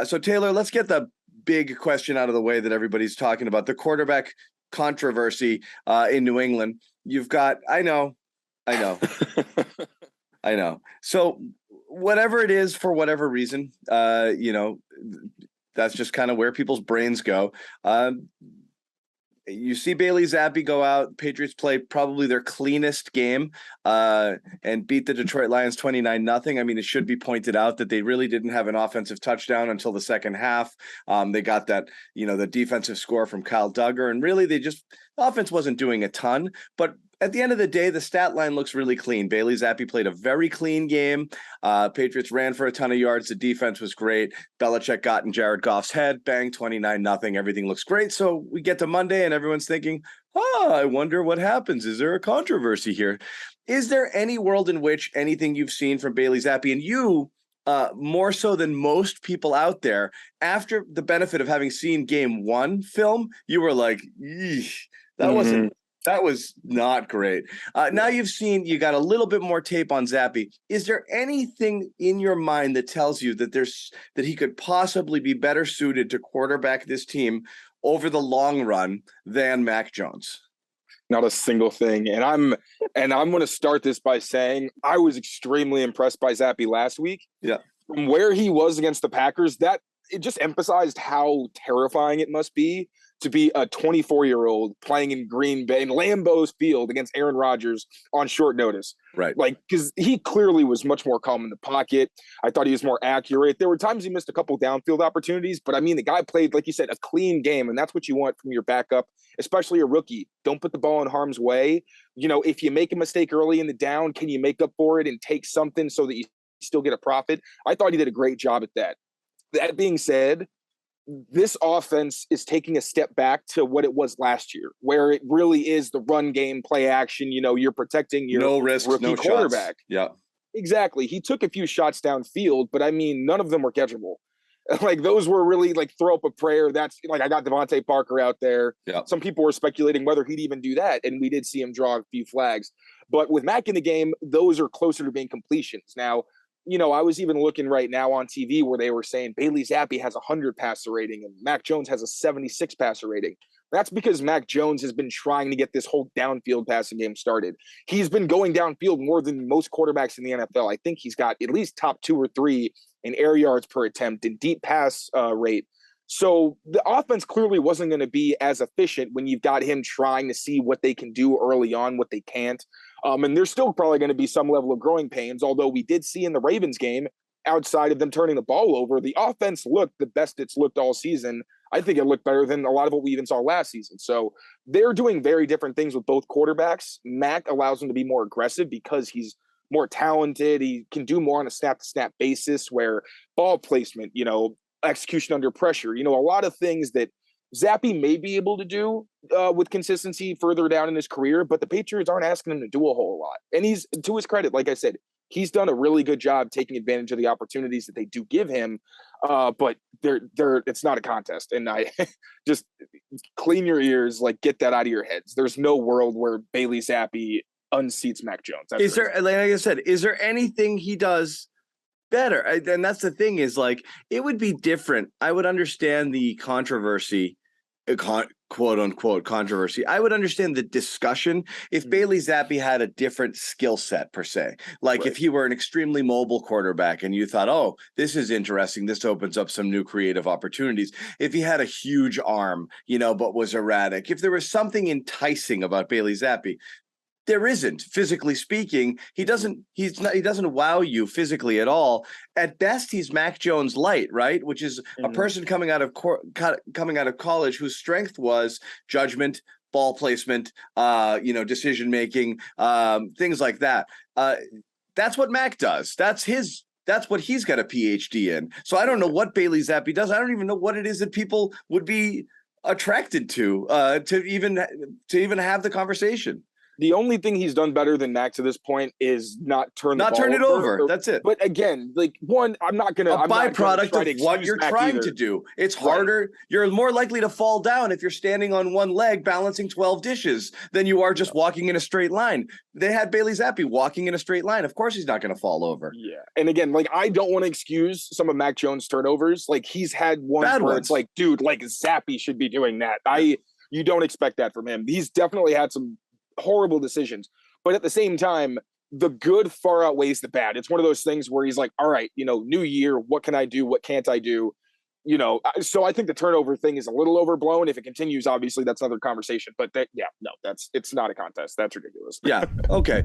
So Taylor, let's get the big question out of the way that everybody's talking about, the quarterback controversy in New England. You've got, I know. So whatever it is, for whatever reason, that's just kind of where people's brains go. You see Bailey Zappe go out. Patriots play probably their cleanest game and beat the Detroit Lions 29-0. I mean, it should be pointed out that they really didn't have an offensive touchdown until the second half. They got that, the defensive score from Kyle Duggar, and really the offense wasn't doing a ton. But at the end of the day, the stat line looks really clean. Bailey Zappe played a very clean game. Patriots ran for a ton of yards. The defense was great. Belichick got in Jared Goff's head. Bang, 29-0. Everything looks great. So we get to Monday and everyone's thinking, I wonder what happens. Is there a controversy here? Is there any world in which anything you've seen from Bailey Zappe, and you, more so than most people out there, after the benefit of having seen game one film, you were like, that was not great. Now you got a little bit more tape on Zappe. Is there anything in your mind that tells you that that he could possibly be better suited to quarterback this team over the long run than Mac Jones? Not a single thing. And I'm going to start this by saying I was extremely impressed by Zappe last week. Yeah. From where he was against the Packers, that it just emphasized how terrifying it must be to be a 24-year-old playing in Green Bay, in Lambeau's Field against Aaron Rodgers on short notice. Right. Because he clearly was much more calm in the pocket. I thought he was more accurate. There were times he missed a couple downfield opportunities, but I mean, the guy played, like you said, a clean game, and that's what you want from your backup, especially a rookie. Don't put the ball in harm's way. If you make a mistake early in the down, can you make up for it and take something so that you still get a profit? I thought he did a great job at that. That being said, this offense is taking a step back to what it was last year, where it really is the run game, play action. You're protecting your no risk, rookie no quarterback. Shots. Yeah, exactly. He took a few shots downfield, but I mean, none of them were catchable. Those were really throw up a prayer. That's I got Devontae Parker out there. Yeah. Some people were speculating whether he'd even do that, and we did see him draw a few flags. But with Mac in the game, those are closer to being completions. Now, I was even looking right now on TV where they were saying Bailey Zappe has 100 passer rating and Mac Jones has a 76 passer rating. That's because Mac Jones has been trying to get this whole downfield passing game started. He's been going downfield more than most quarterbacks in the NFL. I think he's got at least top 2 or 3 in air yards per attempt and deep pass rate. So the offense clearly wasn't going to be as efficient when you've got him trying to see what they can do early on, what they can't. And there's still probably going to be some level of growing pains, although we did see in the Ravens game, outside of them turning the ball over, the offense looked the best it's looked all season. I think it looked better than a lot of what we even saw last season. So they're doing very different things with both quarterbacks. Mac allows him to be more aggressive because he's more talented. He can do more on a snap-to-snap basis, where ball placement, execution under pressure, a lot of things that Zappe may be able to do with consistency further down in his career, but the Patriots aren't asking him to do a whole lot. And he's, to his credit, like I said, he's done a really good job taking advantage of the opportunities that they do give him. But it's not a contest. And I just clean your ears, get that out of your heads. There's no world where Bailey Zappe unseats Mac Jones. That's there, like I said, is there anything he does better? And that's the thing is, it would be different. I would understand the controversy, quote unquote controversy. I would understand the discussion if Bailey Zappe had a different skill set per se. Right. If he were an extremely mobile quarterback and you thought, oh, this is interesting, this opens up some new creative opportunities. If he had a huge arm, but was erratic, if there was something enticing about Bailey Zappe. There isn't, physically speaking. He doesn't wow you physically at all. At best, he's Mac Jones light, right? Which is a person coming out of college whose strength was judgment, ball placement, decision making, things like that. That's what Mac does. That's what he's got a PhD in. So I don't know what Bailey Zappe does. I don't even know what it is that people would be attracted to even have the conversation. The only thing he's done better than Mac to this point is not turn it over. That's it. But again, like I'm not gonna byproduct of what you're trying to do. It's harder. Right. You're more likely to fall down if you're standing on one leg balancing 12 dishes than you are just walking in a straight line. They had Bailey Zappe walking in a straight line. Of course he's not going to fall over. Yeah. And again, like I don't want to excuse some of Mac Jones' turnovers. Like he's had Bad where ones. It's like, dude, like Zappe should be doing that. You don't expect that from him. He's definitely had some horrible decisions, but at the same time, the good far outweighs the bad. It's one of those things where he's like, all right, new year, what can I do? What can't I do? So I think the turnover thing is a little overblown. If it continues, obviously that's another conversation, but it's not a contest. That's ridiculous. Yeah. Okay.